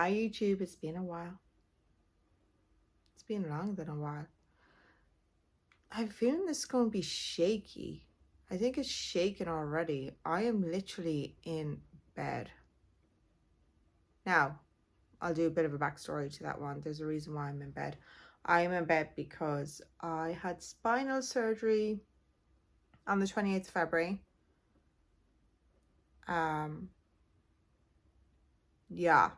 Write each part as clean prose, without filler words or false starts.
Hi YouTube, it's been a while. It's been longer than a while. I'm feeling this is going to be shaky. I think it's shaking already. I am literally in bed. Now, I'll do a bit of a backstory to that one. There's a reason why I'm in bed. I'm in bed because I had spinal surgery on the 28th of February. Yeah.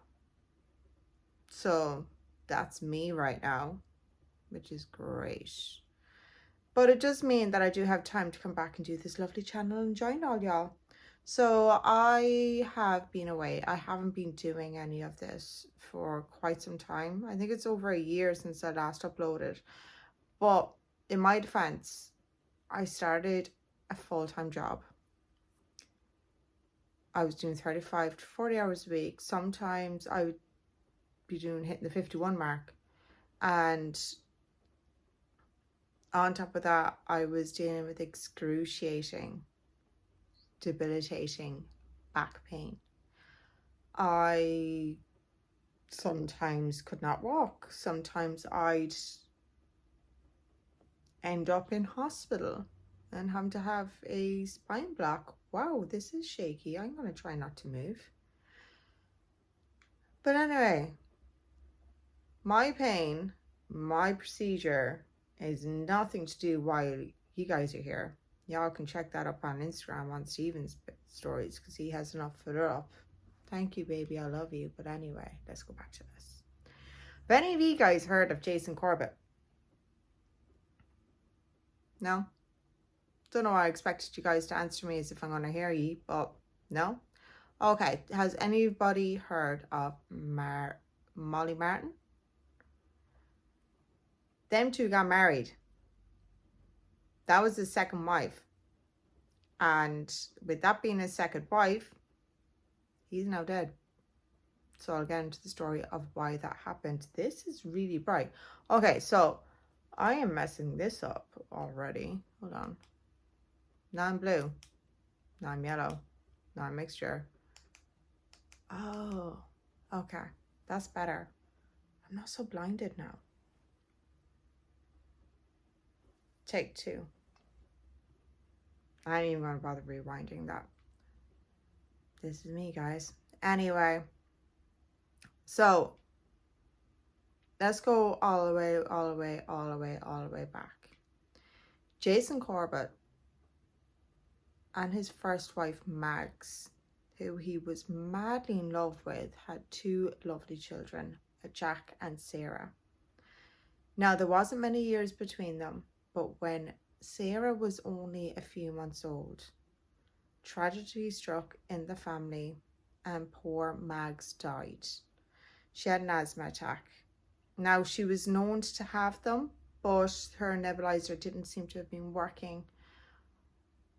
So that's me right now, which is great. But it does mean that I do have time to come back and do this lovely channel and join all y'all. So I have been away. I haven't been doing any of this for quite some time. I think it's over a year since I last uploaded. But in my defense, I started a full-time job. I was doing 35 to 40 hours a week. Sometimes I would be hitting the 51 mark. And on top of that, I was dealing with excruciating, debilitating back pain. I sometimes could not walk. Sometimes I'd end up in hospital and having to have a spine block. Wow, this is shaky. I'm going to try not to move. But anyway, my pain, my procedure is nothing to do while you guys are here. Y'all can check that up on Instagram on Steven's stories because he has enough for it up. Thank you, baby. I love you. But anyway, let's go back to this. Have any of you guys heard of Jason Corbett? No? Don't know why I expected you guys to answer me as if I'm going to hear you, but no? Okay. Has anybody heard of Molly Martin? Them two got married. That was his second wife. And with that being his second wife, he's now dead. So I'll get into the story of why that happened. This is really bright. Okay, so I am messing this up already. Hold on. Now I'm blue. Now I'm yellow. Now I'm mixture. Oh, okay. That's better. I'm not so blinded now. Take two. I ain't even gonna bother rewinding that. This is me, guys. Anyway, so let's go all the way back. Jason Corbett and his first wife, Mags, who he was madly in love with, had two lovely children, Jack and Sarah. Now, there wasn't many years between them, but when Sarah was only a few months old, tragedy struck in the family and poor Mags died. She had an asthma attack. Now, she was known to have them, but her nebulizer didn't seem to have been working.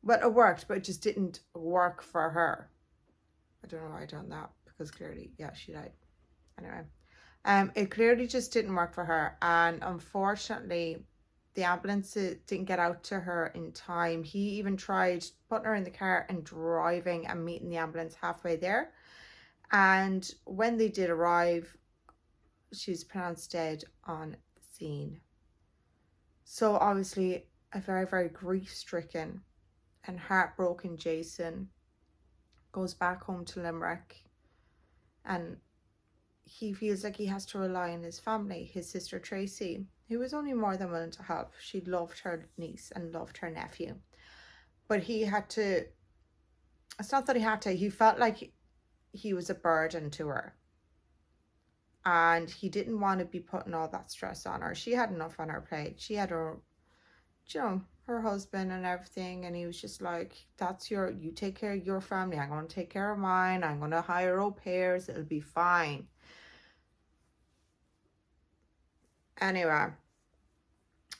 Well, it worked, but it just didn't work for her. I don't know why I done that, because clearly, yeah, she died. Anyway, it clearly just didn't work for her, and unfortunately, the ambulance didn't get out to her in time. He even tried putting her in the car and driving and meeting the ambulance halfway there. And when they did arrive, she was pronounced dead on the scene. So obviously, a very, very grief-stricken and heartbroken Jason goes back home to Limerick, and he feels like he has to rely on his family. His sister Tracy, who was only more than willing to help. She loved her niece and loved her nephew. But he had to, it's not that he had to, he felt like he was a burden to her. And he didn't want to be putting all that stress on her. She had enough on her plate. She had her, you know, her husband and everything, and he was just like, that's you take care of your family, I'm going to take care of mine, I'm going to hire au pairs, it'll be fine. Anyway,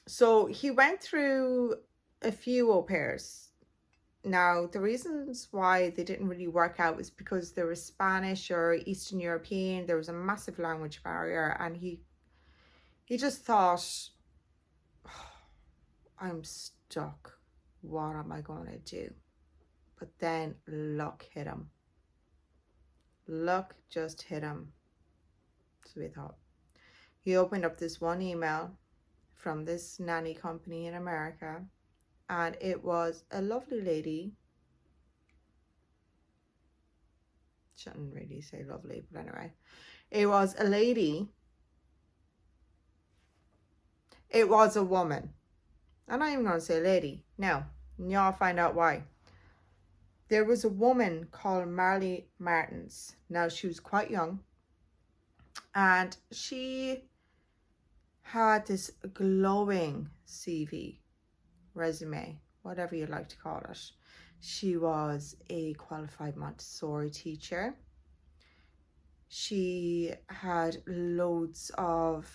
so he went through a few au pairs. Now, the reasons why they didn't really work out was because they were Spanish or Eastern European. There was a massive language barrier, and he just thought, oh, I'm stuck. What am I going to do? But then luck hit him. Luck just hit him. So we thought. He opened up this one email from this nanny company in America, and it was a lovely lady. Shouldn't really say lovely, but anyway. It was a lady. It was a woman. I'm not even going to say lady. No. Y'all find out why. There was a woman called Marley Martins. Now, she was quite young. And she had this glowing CV, resume, whatever you like to call it. She was a qualified Montessori teacher. She had loads of,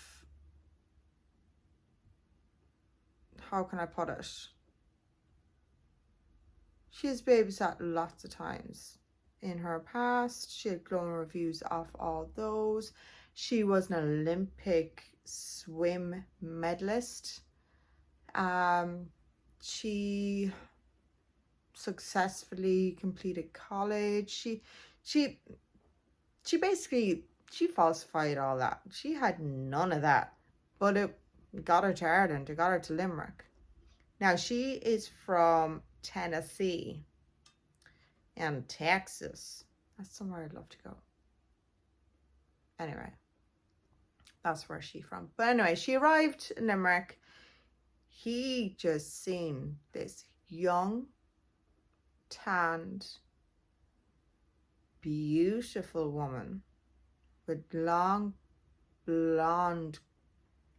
how can I put it? She has babysat lots of times in her past. She had glowing reviews of all those. She was an Olympic swim medalist. She successfully completed college. She basically, she falsified all that. She had none of that, but it got her to Ireland. It got her to Limerick. Now, she is from Tennessee and Texas. That's somewhere I'd love to go. Anyway, that's where she's from. But anyway, she arrived in Limerick. He just seen this young, tanned, beautiful woman with long, blonde,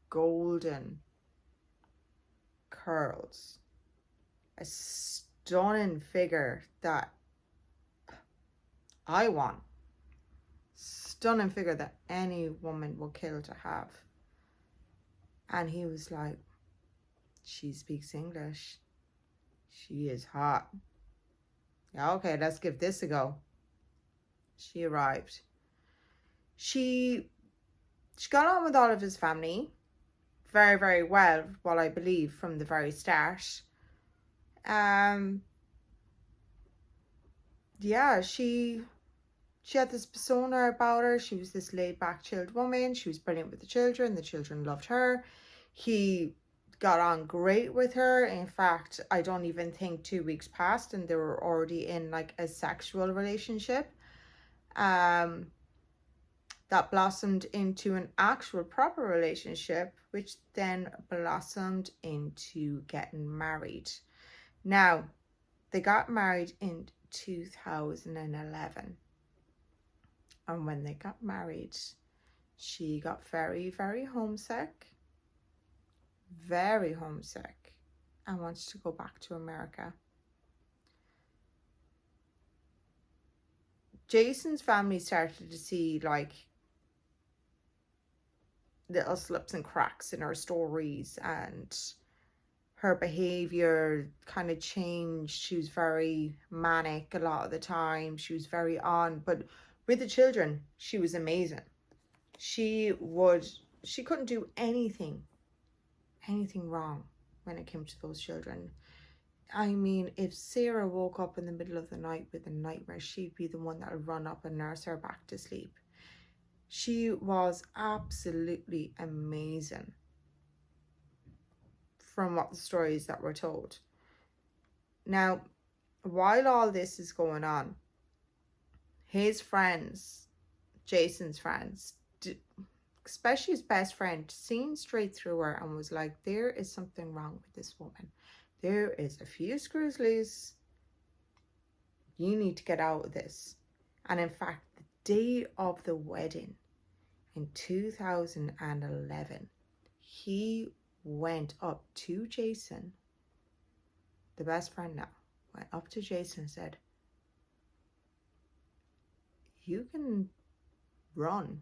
golden curls. A stunning figure that I want. Stunning figure that any woman would kill to have. And he was like, she speaks English. She is hot. Yeah, okay, let's give this a go. She arrived. She got on with all of his family very, very well, what I believe, from the very start. Yeah, she had this persona about her. She was this laid back, chilled woman. She was brilliant with the children loved her. He got on great with her. In fact, I don't even think 2 weeks passed and they were already in like a sexual relationship that blossomed into an actual proper relationship, which then blossomed into getting married. Now, they got married in 2011. And when they got married, she got very, very homesick. Very homesick. And wants to go back to America. Jason's family started to see like little slips and cracks in her stories, and her behavior kind of changed. She was very manic a lot of the time. She was very on, but with the children, she was amazing. She couldn't do anything wrong when it came to those children. I mean, if Sarah woke up in the middle of the night with a nightmare, she'd be the one that would run up and nurse her back to sleep. She was absolutely amazing from what the stories that were told. Now, while all this is going on, his friends, Jason's friends, especially his best friend, seen straight through her and was like, there is something wrong with this woman. There is a few screws loose. You need to get out of this. And in fact, the day of the wedding in 2011, he went up to Jason, the best friend now, went up to Jason and said, you can run.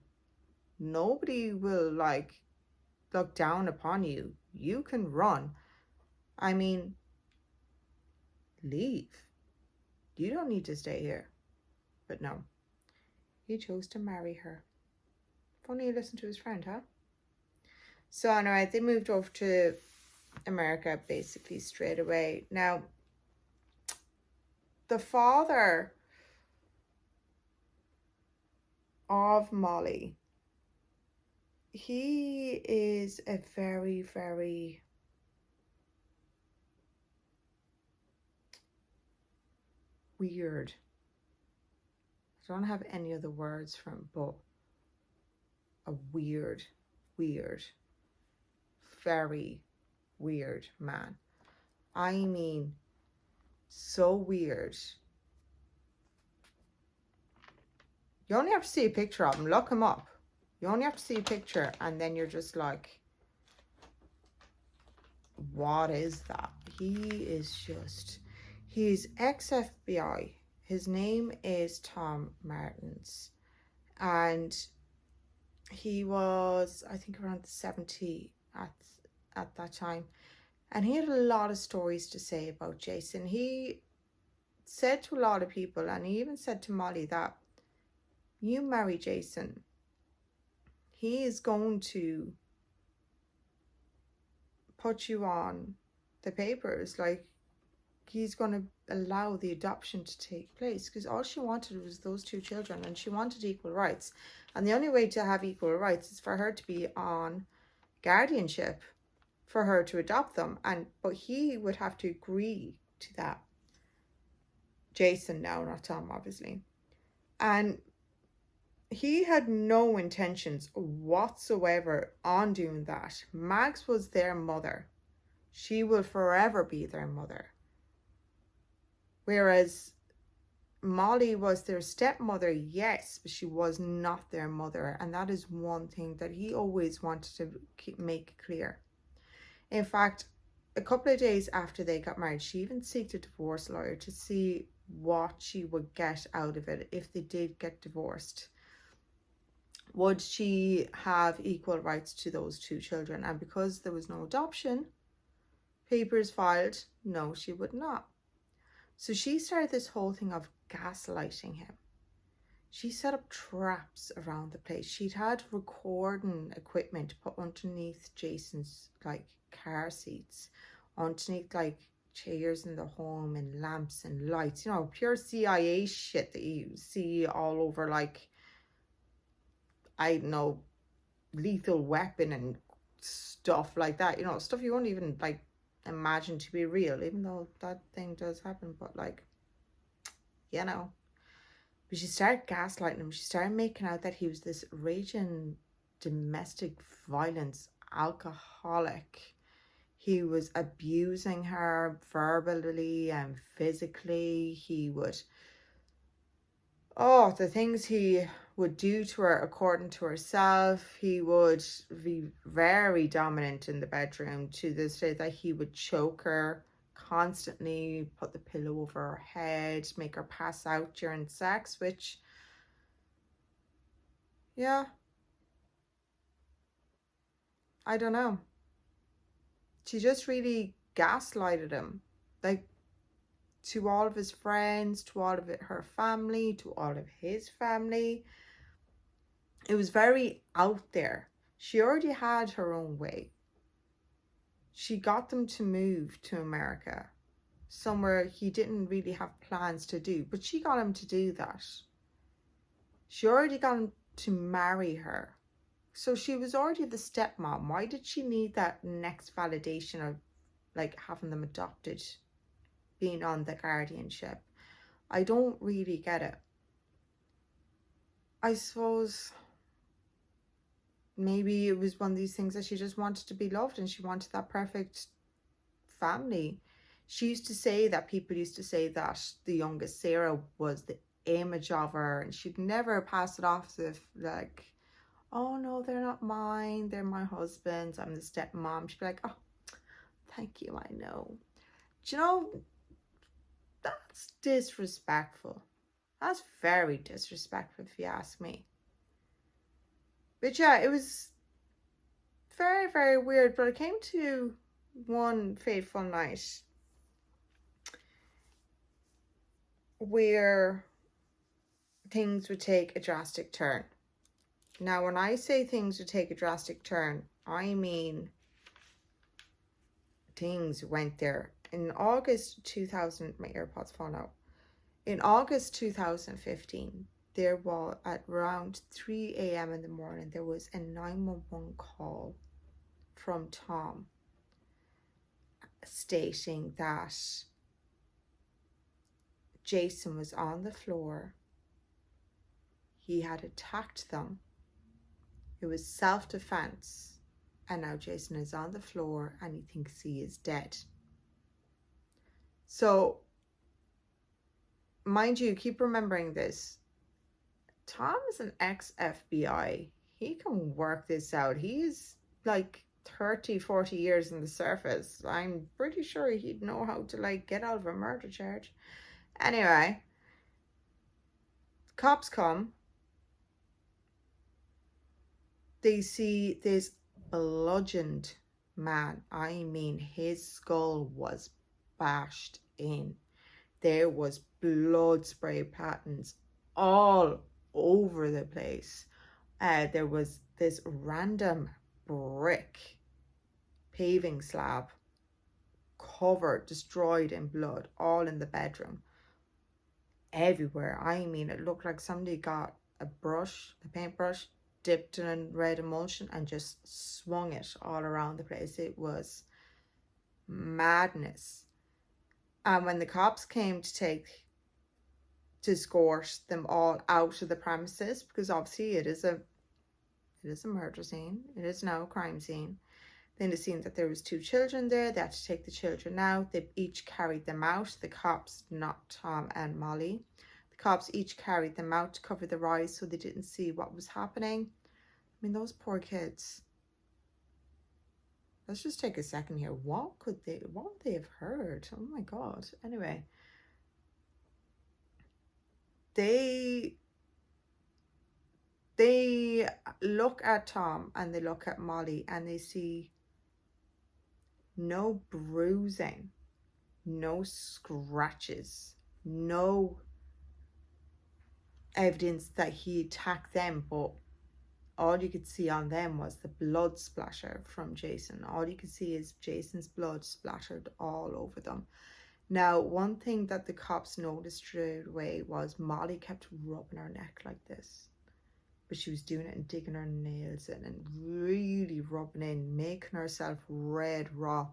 Nobody will like look down upon you. You can run. I mean, leave. You don't need to stay here. But no, he chose to marry her. Funny he listened to his friend, huh? So anyway, they moved over to America basically straight away. Now, the father of Molly he is a very, very weird. I don't have any other words for him, but a weird, weird, very weird man. I mean, so weird. You only have to see a picture of him. Look him up. You only have to see a picture, and then you're just like, what is that? He is just, he's ex-FBI. His name is Tom Martins. And he was, I think, around 70 at that time. And he had a lot of stories to say about Jason. He said to a lot of people, and he even said to Molly, that you marry Jason, he is going to put you on the papers. Like, he's going to allow the adoption to take place, because all she wanted was those two children, and she wanted equal rights. And the only way to have equal rights is for her to be on guardianship, for her to adopt them. But he would have to agree to that. Jason now, not Tom, obviously. And he had no intentions whatsoever on doing that. Max was their mother. She will forever be their mother. Whereas Molly was their stepmother, yes, but she was not their mother. And that is one thing that he always wanted to make clear. In fact, a couple of days after they got married, she even sought a divorce lawyer to see what she would get out of it if they did get divorced. Would she have equal rights to those two children? And because there was no adoption papers filed, no, she would not. So she started this whole thing of gaslighting him. She set up traps around the place. She'd had recording equipment put underneath Jason's like car seats, underneath like chairs in the home, and lamps and lights, you know, pure CIA shit that you see all over, like, I don't know, Lethal Weapon and stuff like that, you know, stuff you won't even like imagine to be real, even though that thing does happen. But like, you know, but she started gaslighting him. She started making out that he was this raging domestic violence alcoholic. He was abusing her verbally and physically. He would, the things he would do to her, according to herself. He would be very dominant in the bedroom, to the state that he would choke her constantly, put the pillow over her head, make her pass out during sex, which, yeah, I don't know. She just really gaslighted him, like, to all of his friends, to all of her family, to all of his family. It was very out there. She already had her own way. She got them to move to America, somewhere he didn't really have plans to do, but she got him to do that. She already got him to marry her. So she was already the stepmom. Why did she need that next validation of like having them adopted, being on the guardianship? I don't really get it. I suppose maybe it was one of these things that she just wanted to be loved, and she wanted that perfect family. She used to say that, people used to say that the youngest Sarah was the image of her, and she'd never pass it off as if like, oh no, they're not mine, they're my husband's, I'm the stepmom. She'd be like, oh, thank you, I know. Do you know, that's disrespectful. That's very disrespectful, if you ask me. But yeah, it was very, very weird. But it came to one fateful night where things would take a drastic turn. Now, when I say things would take a drastic turn, I mean things went there. In August 2000, my AirPods falling out. In August 2015, there was at around 3 a.m. in the morning, there was a 911 call from Tom stating that Jason was on the floor. He had attacked them. It was self-defense. And now Jason is on the floor and he thinks he is dead. So, mind you, keep remembering this. Tom is an ex-FBI. He can work this out. He's like 30, 40 years in the surface. I'm pretty sure he'd know how to like get out of a murder charge. Anyway, cops come. They see this bludgeoned man. I mean, his skull was bashed in. There was blood spray patterns all over the place. There was this random brick paving slab covered, destroyed in blood, all in the bedroom. Everywhere. I mean, it looked like somebody got a paintbrush, dipped in red emulsion and just swung it all around the place. It was madness. And when the cops came to escort them all out of the premises, because obviously it is a murder scene, it is now a crime scene. Then it seemed that there was 2 children there. They had to take the children out. They each carried them out. The cops, not Tom and Molly. The cops each carried them out to cover their eyes so they didn't see what was happening. I mean, those poor kids. Let's just take a second here. What would they have heard? Oh my God. Anyway. They look at Tom and they look at Molly and they see no bruising, no scratches, no evidence that he attacked them, but all you could see on them was the blood splatter from Jason. All you could see is Jason's blood splattered all over them. Now, one thing that the cops noticed straight away was Molly kept rubbing her neck like this. But she was doing it and digging her nails in and really rubbing in, making herself red raw.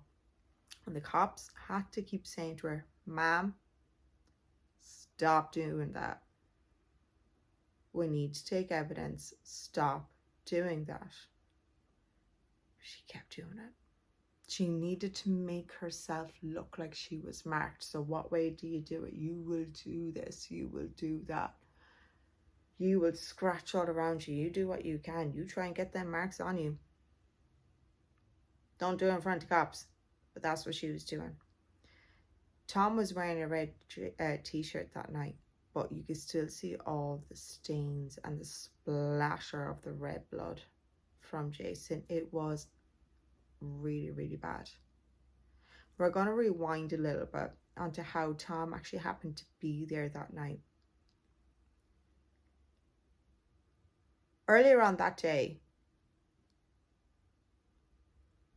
And the cops had to keep saying to her, "Ma'am, stop doing that. We need to take evidence. Stop doing that." She kept doing it. She needed to make herself look like she was marked. So what way do you do it? You will do this. You will do that. You will scratch all around you. You do what you can. You try and get them marks on you. Don't do it in front of cops. But that's what she was doing. Tom was wearing a red t-shirt that night, but you could still see all the stains and the splatter of the red blood from Jason. It was really, really bad. We're going to rewind a little bit onto how Tom actually happened to be there that night. Earlier on that day,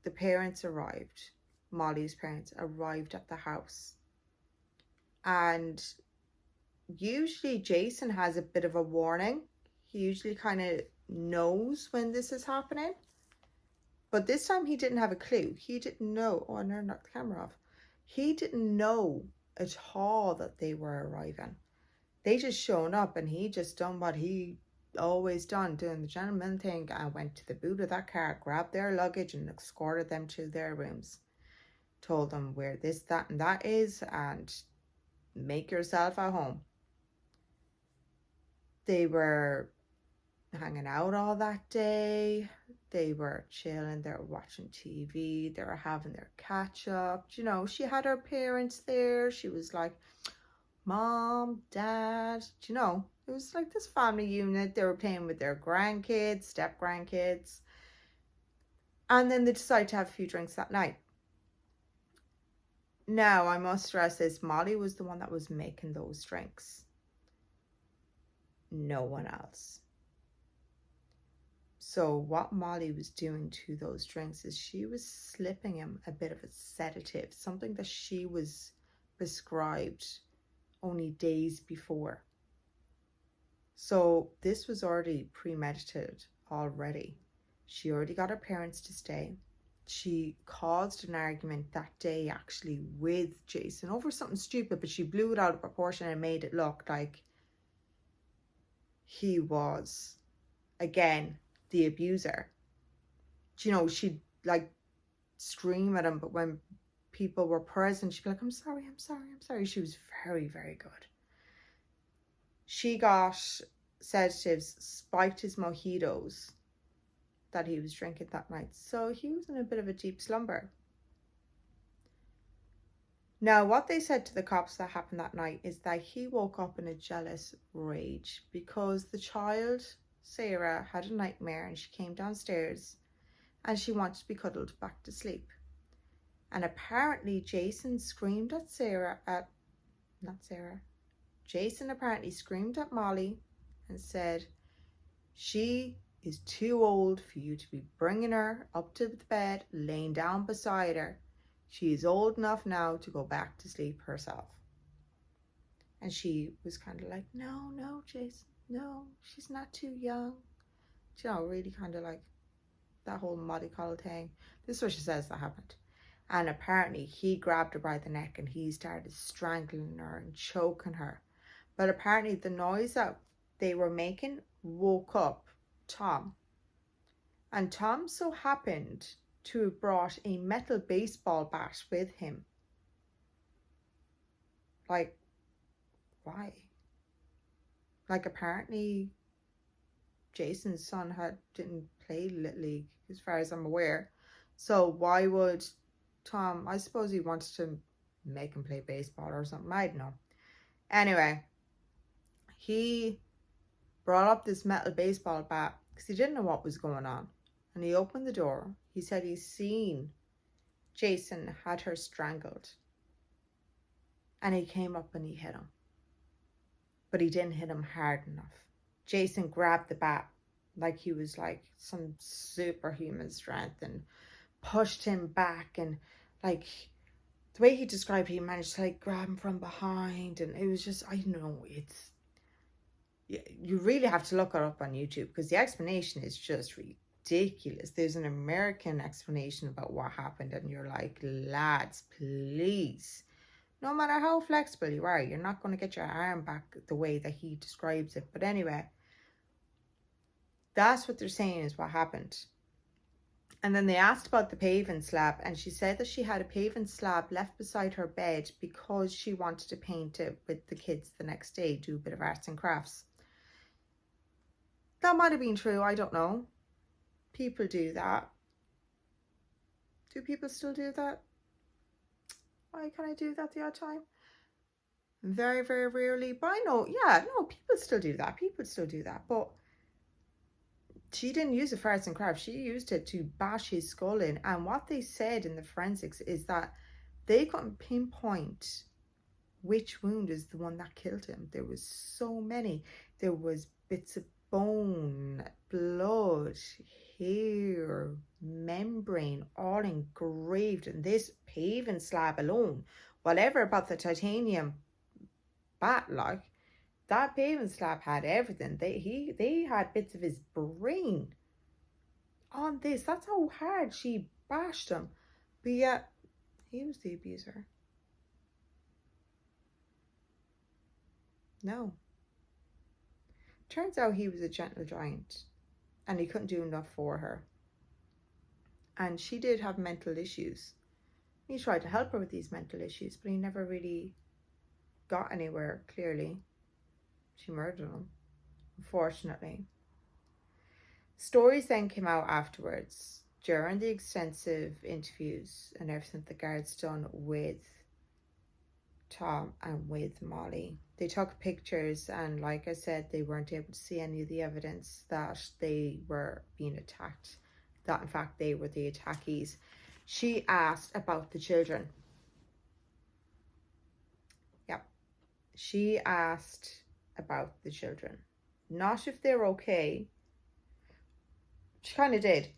the parents arrived. Molly's parents arrived at the house. And usually Jason has a bit of a warning. He usually kind of knows when this is happening. But this time he didn't have a clue. He didn't know. Oh, I nearly knocked the camera off. He didn't know at all that they were arriving. They just shown up and he just done what he always done, doing the gentleman thing, and went to the boot of that car, grabbed their luggage and escorted them to their rooms. Told them where this, that and that is and make yourself at home. They were hanging out all that day. They were chilling. They were watching TV. They were having their catch up. You know, she had her parents there. She was like, Mom, Dad. You know, it was like this family unit. They were playing with their grandkids, step grandkids. And then they decided to have a few drinks that night. Now, I must stress this, Molly was the one that was making those drinks. No one else. So what Molly was doing to those drinks is she was slipping him a bit of a sedative, something that she was prescribed only days before. So this was already premeditated already. She already got her parents to stay. She caused an argument that day actually with Jason over something stupid, but she blew it out of proportion and made it look like he was, again, the abuser. You know, she'd like scream at him, but when people were present, she'd be like, I'm sorry, I'm sorry, I'm sorry. She was very, very good. She got sedatives, spiked his mojitos that he was drinking that night. So he was in a bit of a deep slumber. Now, what they said to the cops that happened that night is that he woke up in a jealous rage because the child, Sarah, had a nightmare and she came downstairs and she wanted to be cuddled back to sleep. And apparently Jason screamed at Jason apparently screamed at Molly and said, she is too old for you to be bringing her up to the bed, laying down beside her. She is old enough now to go back to sleep herself. And she was kind of like, no, Jason, no, she's not too young. You know, really kind of like that whole mollycoddle thing. This is what she says that happened. And apparently he grabbed her by the neck and he started strangling her and choking her. But apparently the noise that they were making woke up Tom. And Tom so happened to have brought a metal baseball bat with him. Like, why? Like, apparently Jason's son didn't play Little League, as far as I'm aware. So why would Tom, I suppose he wants to make him play baseball or something, I don't know. Anyway, he brought up this metal baseball bat because he didn't know what was going on. And he opened the door. He said he's seen Jason had her strangled. And he came up and he hit him. But he didn't hit him hard enough. Jason grabbed the bat like he was like some superhuman strength and pushed him back. And like the way he described it, he managed to like grab him from behind. And it was just, I don't know, you really have to look it up on YouTube because the explanation is just ridiculous. There's an American explanation about what happened and you're like, lads, please, no matter how flexible you are, you're not going to get your arm back the way that he describes it. But anyway, that's what they're saying is what happened. And then they asked about the paving slab and she said that she had a paving slab left beside her bed because she wanted to paint it with the kids the next day, do a bit of arts and crafts. That might have been true, I don't know. People do that. Do people still do that? Why can I do that the odd time? Very, very rarely. But I know, yeah, no, people still do that. People still do that. But she didn't use it for arts and crafts. She used it to bash his skull in. And what they said in the forensics is that they couldn't pinpoint which wound is the one that killed him. There was so many. There was bits of bone, blood, hair, membrane, all engraved in this paving slab alone. Whatever about the titanium bat, like, that paving slab had everything. They had bits of his brain on this. That's how hard she bashed him. But yeah, he was the abuser. No. Turns out he was a gentle giant and he couldn't do enough for her. And she did have mental issues. He tried to help her with these mental issues, but he never really got anywhere, clearly. She murdered him, unfortunately. Stories then came out afterwards, during the extensive interviews and everything the guards done with Tom and with Molly. They took pictures and, like I said, they weren't able to see any of the evidence that they were being attacked, that in fact they were the attackees. She asked about the children. Yep. She asked about the children. Not if they're okay. She kind of did.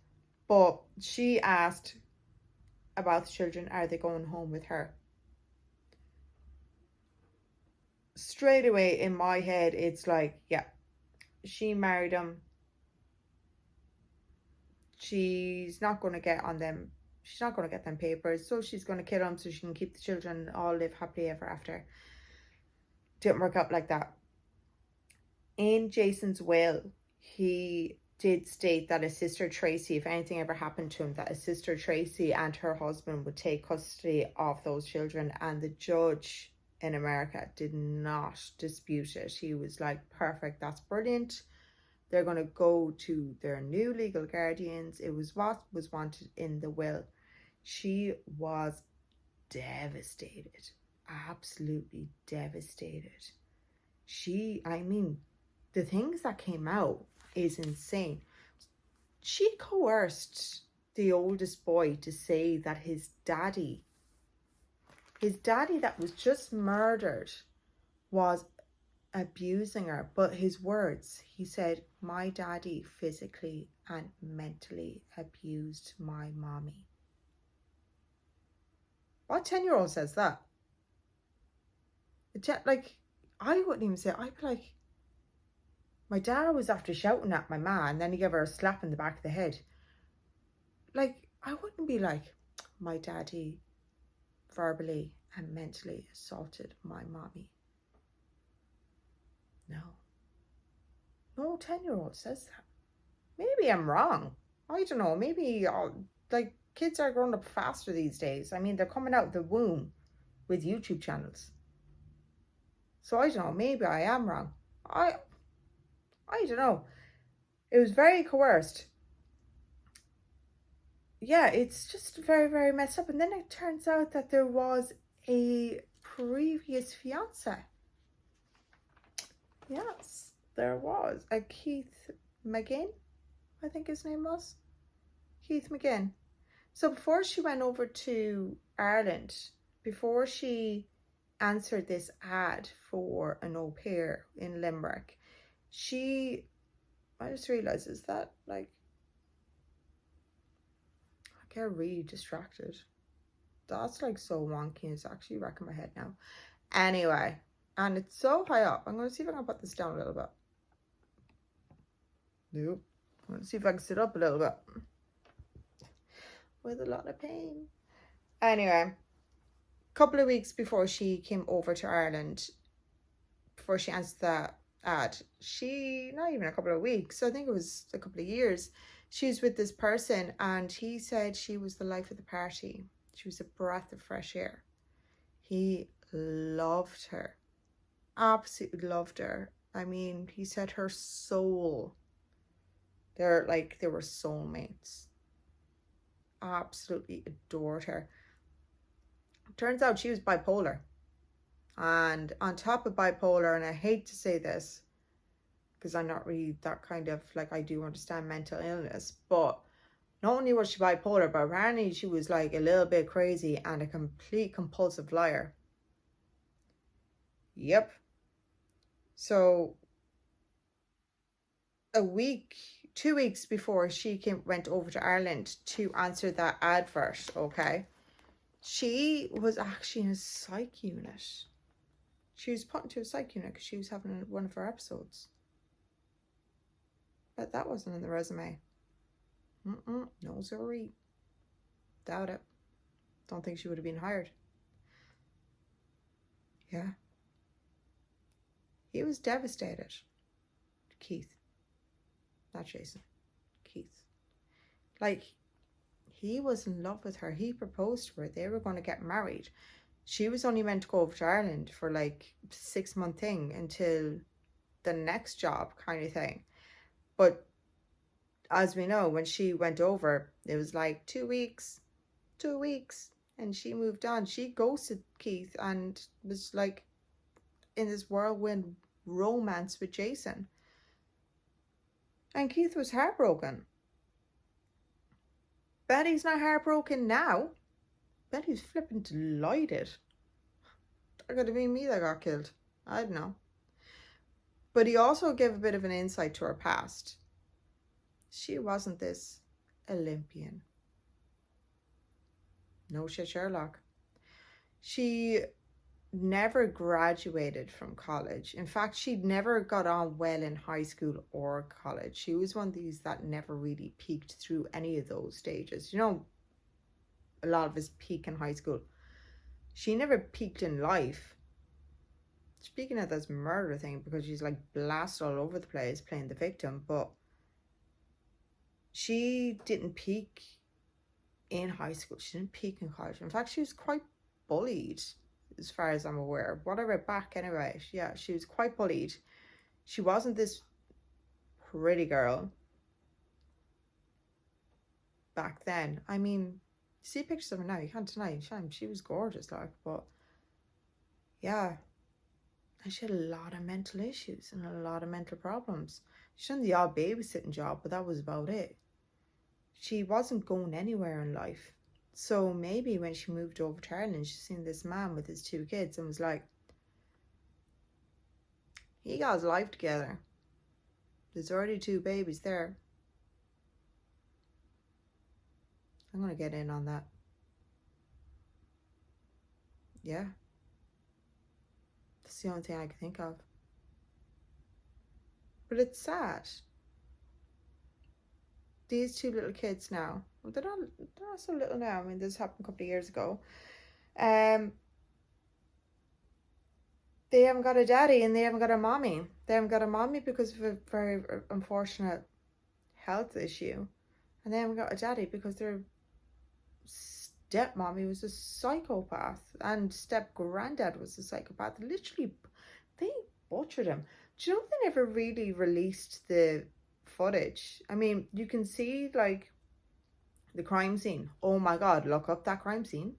But she asked about the children. Are they going home with her? Straight away in my head, it's like, yeah, she married him. She's not going to get on them. She's not going to get them papers, so she's going to kill him so she can keep the children, all live happily ever after. Didn't work out like that. In Jason's will, he did state that his sister Tracy, if anything ever happened to him, that his sister Tracy and her husband would take custody of those children, and the judge in America did not dispute it. He was like, perfect, that's brilliant. They're going to go to their new legal guardians. It was what was wanted in the will. She was devastated, absolutely devastated. The things that came out is insane. She coerced the oldest boy to say that his daddy that was just murdered, was abusing her. But his words, he said, my daddy physically and mentally abused my mommy. What 10-year-old says that? Like, I wouldn't even say it. I'd be like, my dad was after shouting at my ma, and then he gave her a slap in the back of the head. Like, I wouldn't be like, my daddy verbally and mentally assaulted my mommy. No 10-year-old says that. Maybe I'm wrong. I don't know. Maybe like, kids are growing up faster these days. I mean, they're coming out of the womb with YouTube channels. So I don't know. Maybe I am wrong. I don't know. It was very coerced. Yeah, it's just very, very messed up. And then it turns out that there was a previous fiance. Yes, there was. A Keith McGinn, I think his name was. Keith McGinn. So before she went over to Ireland, before she answered this ad for an au pair in Limerick, I just realised, is that, like, I get really distracted. That's like so wonky. It's actually wrecking my head now. Anyway, and it's so high up. I'm going to see if I can put this down a little bit. Nope. I'm going to see if I can sit up a little bit. With a lot of pain. Anyway, a couple of weeks before she came over to Ireland, before she answered that ad, not even a couple of weeks, I think it was a couple of years, she was with this person, and he said she was the life of the party. She was a breath of fresh air. He loved her. Absolutely loved her. I mean, he said her soul. They were soulmates. Absolutely adored her. Turns out she was bipolar. And on top of bipolar, and I hate to say this, because I'm not really that kind of, like, I do understand mental illness, but not only was she bipolar, but apparently she was like a little bit crazy and a complete compulsive liar. Yep. So 2 weeks before she went over to Ireland to answer that advert, okay, she was actually in a psych unit. She was put into a psych unit because she was having one of her episodes. But that wasn't in the resume. No sorry. Doubt it. Don't think she would have been hired. Yeah. He was devastated. Keith. Not Jason. Keith. Like, he was in love with her. He proposed to her. They were going to get married. She was only meant to go over to Ireland for like a 6-month thing until the next job kind of thing. But as we know, when she went over, it was like 2 weeks, and she moved on. She ghosted Keith and was like in this whirlwind romance with Jason. And Keith was heartbroken. Betty's not heartbroken now. Betty's flipping delighted. That could have been me that got killed. I don't know. But he also gave a bit of an insight to her past. She wasn't this Olympian. No shit, Sherlock. She never graduated from college. In fact, she'd never got on well in high school or college. She was one of these that never really peaked through any of those stages. You know, a lot of us peak in high school. She never peaked in life. Speaking of this murder thing, because she's like blasted all over the place playing the victim, but she didn't peak in high school. She didn't peak in college. In fact, she was quite bullied, as far as I'm aware. What I read back anyway, yeah, she was quite bullied. She wasn't this pretty girl back then. I mean, see pictures of her now, you can't deny it. She was gorgeous, like, but yeah. And she had a lot of mental issues and a lot of mental problems. She done the odd babysitting job, but that was about it. She wasn't going anywhere in life. So maybe when she moved over to Ireland, she seen this man with his 2 kids and was like, he got his life together. There's already 2 babies there. I'm going to get in on that. Yeah. That's the only thing I can think of. But it's sad. These 2 little kids now, well, they're not so little now. I mean, this happened a couple of years ago. They haven't got a daddy and they haven't got a mommy. They haven't got a mommy because of a very unfortunate health issue. And they haven't got a daddy because their stepmommy was a psychopath and step-granddad was a psychopath. Literally, they butchered him. Do you know they never really released the footage? I mean, you can see like the crime scene. Oh my God, look up that crime scene.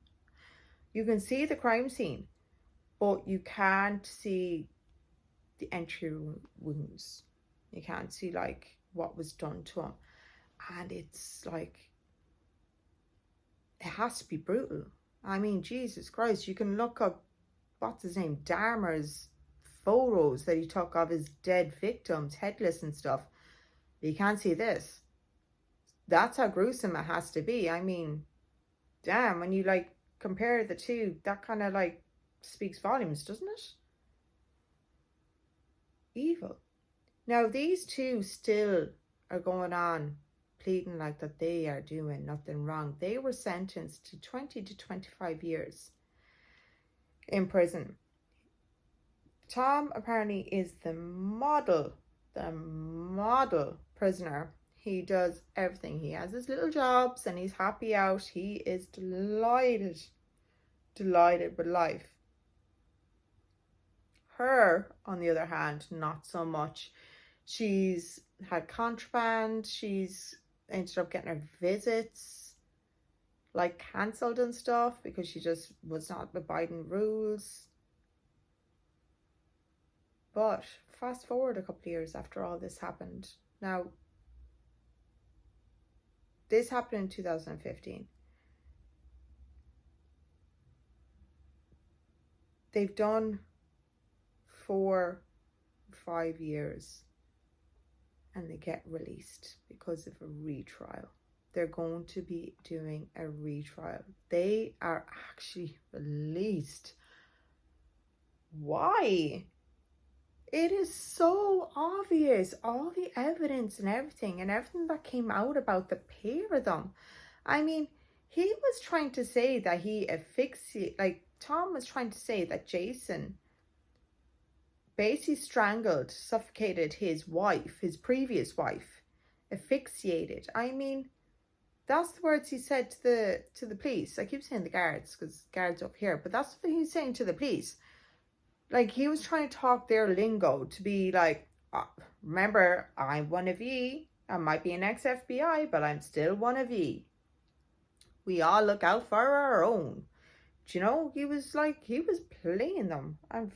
You can see the crime scene, but you can't see the entry wounds. You can't see like what was done to him. And it's like, it has to be brutal. I mean, Jesus Christ, you can look up, what's his name, Dahmer's photos that he took of his dead victims, headless and stuff. But you can't see this. That's how gruesome it has to be. I mean, damn, when you like compare the two, that kind of like speaks volumes, doesn't it? Evil. Now, these 2 still are going on pleading like that they are doing nothing wrong. They were sentenced to 20 to 25 years in prison. Tom apparently is the model prisoner. He does everything. He has his little jobs and he's happy out. He is delighted with life. Her, on the other hand, not so much. She's had contraband. She's ended up getting her visits like cancelled and stuff because she just was not abiding rules. But fast forward a couple of years after all this happened. Now, this happened in 2015. They've done 4 or 5 years and they get released because of a retrial. They're going to be doing a retrial. They are actually released. Why? It is so obvious, all the evidence and everything that came out about the pair of them. I mean, he was trying to say that he asphyxiated, like Tom was trying to say that Jason basically strangled, suffocated his wife, his previous wife, asphyxiated. I mean, that's the words he said to the police. I keep saying the guards because guards up here, but that's what he's saying to the police. Like, he was trying to talk their lingo to be like, oh, remember, I'm one of ye. I might be an ex-FBI, but I'm still one of ye. We all look out for our own. Do you know, he was playing them. And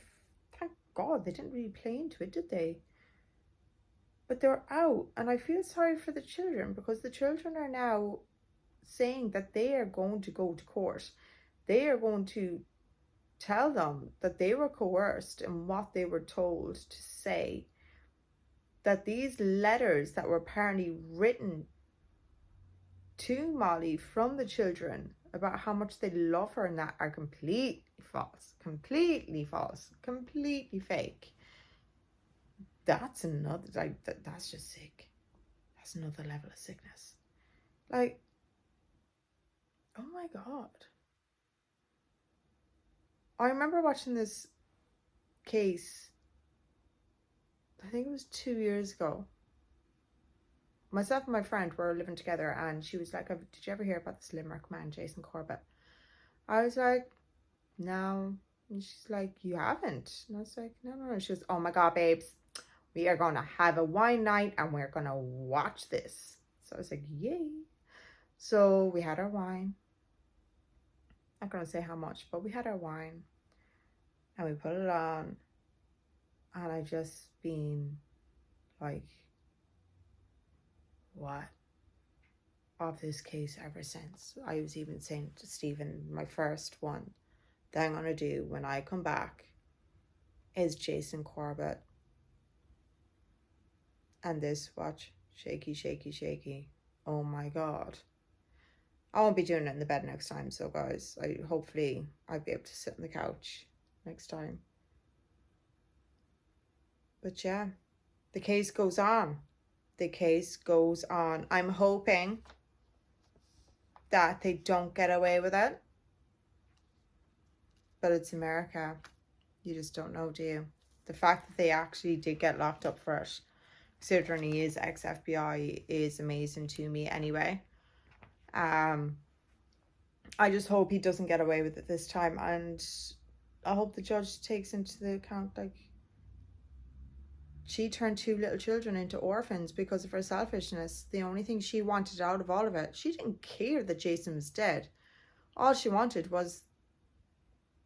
thank God they didn't really play into it, did they? But they're out. And I feel sorry for the children because the children are now saying that they are going to go to court. They are going to tell them that they were coerced in what they were told to say, that these letters that were apparently written to Molly from the children about how much they love her and that are completely false, completely false, completely fake. That's another, like, that's just sick. That's another level of sickness. Like, oh my God. I remember watching this case, I think it was 2 years ago. Myself and my friend were living together, and she was like, did you ever hear about this Limerick man, Jason Corbett? I was like, no. And she's like, you haven't? And I was like, no. She goes, oh my God, babes, we are going to have a wine night and we're going to watch this. So I was like, yay. So we had our wine. I'm not going to say how much, but we had our wine and we put it on. And I just been like, what? Of this case ever since. I was even saying to Stephen, my first one that I'm going to do when I come back is Jason Corbett. And this, watch, shaky, shaky, shaky. Oh my God. I won't be doing it in the bed next time, so guys, hopefully I'll be able to sit on the couch next time. But yeah, the case goes on. The case goes on. I'm hoping that they don't get away with it. But it's America. You just don't know, do you? The fact that they actually did get locked up for it, considering he is ex-FBI, is amazing to me anyway. I just hope he doesn't get away with it this time, and I hope the judge takes into the account, like, she turned 2 little children into orphans because of her selfishness. The only thing she wanted out of all of it, she didn't care that Jason was dead. All she wanted was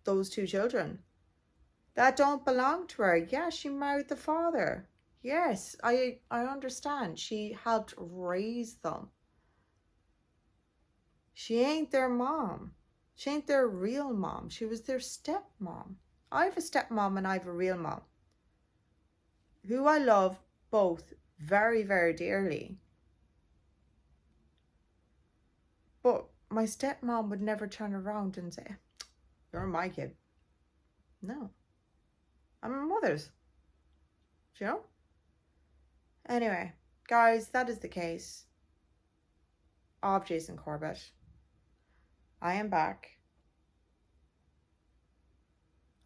those 2 children that don't belong to her. Yeah, she married the father. Yes, I understand. She helped raise them. She ain't their mom. She ain't their real mom. She was their stepmom. I have a stepmom and I have a real mom, who I love both very, very dearly. But my stepmom would never turn around and say, you're my kid. No. I'm my mother's. Do you know? Anyway, guys, that is the case of Jason Corbett. I am back.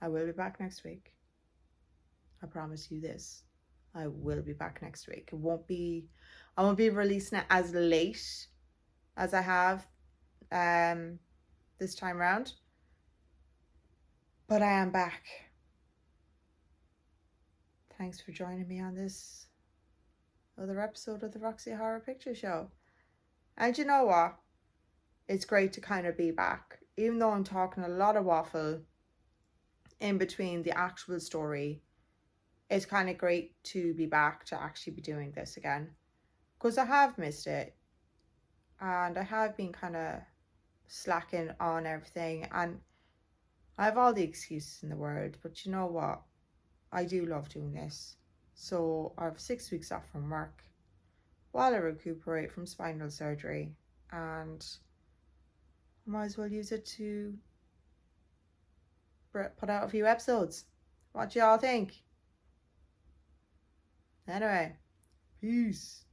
I will be back next week. I promise you this. I will be back next week. I won't be releasing it as late as I have this time around. But I am back. Thanks for joining me on this other episode of the Roxy Horror Picture Show. And you know what? It's great to kind of be back. Even though I'm talking a lot of waffle in between the actual story, it's kind of great to be back to actually be doing this again. Because I have missed it. And I have been kind of slacking on everything. And I have all the excuses in the world. But you know what? I do love doing this. So I have 6 weeks off from work while I recuperate from spinal surgery. And I might as well use it to put out a few episodes. What do y'all think? Anyway, peace.